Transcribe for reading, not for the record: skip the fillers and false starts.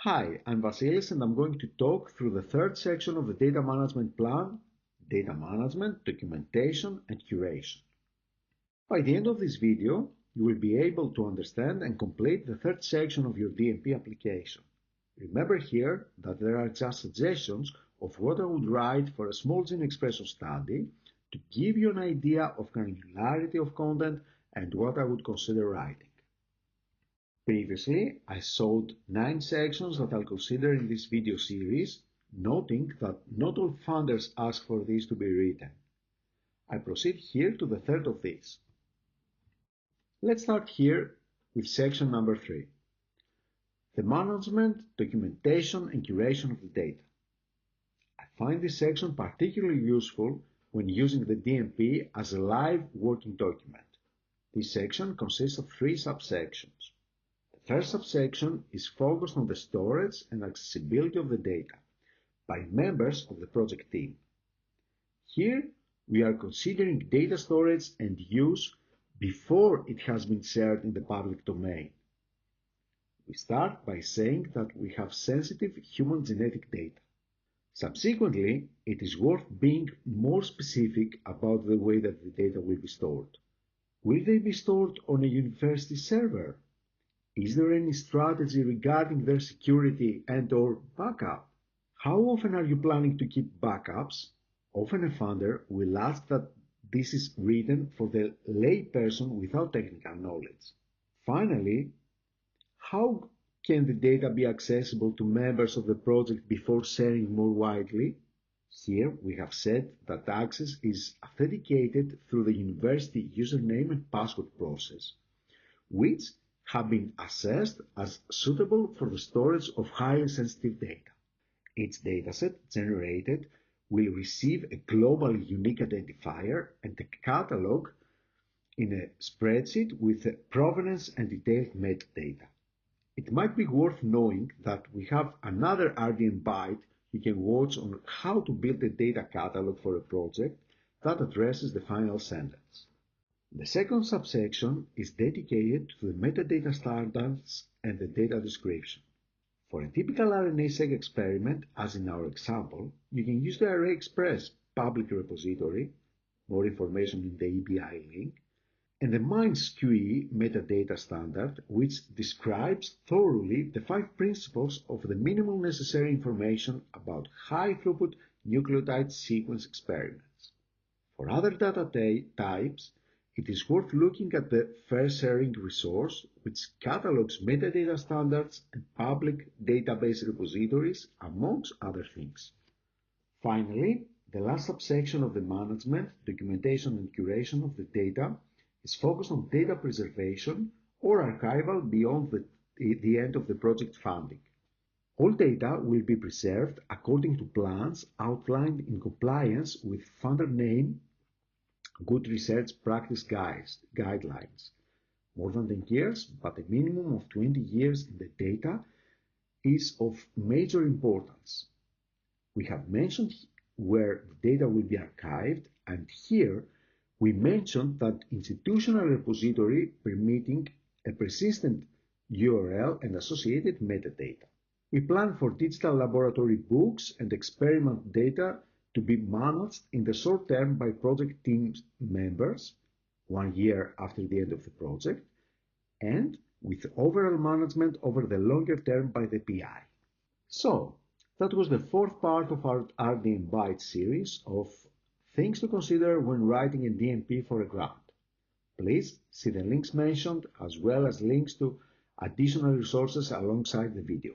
Hi, I'm Vasilis and I'm going to talk through the third section of the data management plan, data management, documentation and curation. By the end of this video, you will be able to understand and complete the third section of your DMP application. Remember here that there are just suggestions of what I would write for a small gene expression study to give you an idea of granularity of content and what I would consider writing. Previously, I showed 9 sections that I'll consider in this video series, noting that not all funders ask for these to be written. I proceed here to the third of these. Let's start here with section number 3. The management, documentation and curation of the data. I find this section particularly useful when using the DMP as a live working document. This section consists of 3 subsections. The first subsection is focused on the storage and accessibility of the data by members of the project team. Here we are considering data storage and use before it has been shared in the public domain. We start by saying that we have sensitive human genetic data. Subsequently, it is worth being more specific about the way that the data will be stored. Will they be stored on a university server? Is there any strategy regarding their security and/or backup? How often are you planning to keep backups? Often a funder will ask that this is written for the lay person without technical knowledge. Finally, how can the data be accessible to members of the project before sharing more widely? Here we have said that access is authenticated through the university username and password process, which have been assessed as suitable for the storage of highly sensitive data. Each dataset generated will receive a globally unique identifier and a catalog in a spreadsheet with provenance and detailed metadata. It might be worth knowing that we have another RDMbite you can watch on how to build a data catalog for a project that addresses the final sentence. The second subsection is dedicated to the metadata standards and the data description. For a typical RNA-seq experiment, as in our example, you can use the ArrayExpress public repository, more information in the EBI link, and the MINES-QE metadata standard, which describes thoroughly the 5 principles of the minimum necessary information about high-throughput nucleotide sequence experiments. For other data types, it is worth looking at the fair sharing resource, which catalogs metadata standards and public database repositories, amongst other things. Finally, the last subsection of the management, documentation and curation of the data is focused on data preservation or archival beyond the end of the project funding. All data will be preserved according to plans outlined in compliance with funder name Good Research Practice Guidelines. More than 10 years, but a minimum of 20 years in the data is of major importance. We have mentioned where the data will be archived, and here we mentioned that institutional repository permitting a persistent URL and associated metadata. We plan for digital laboratory books and experiment data to be managed in the short term by project team members, 1 year after the end of the project, and with overall management over the longer term by the PI. So, that was the 4th part of our RDMbites series of things to consider when writing a DMP for a grant. Please see the links mentioned as well as links to additional resources alongside the video.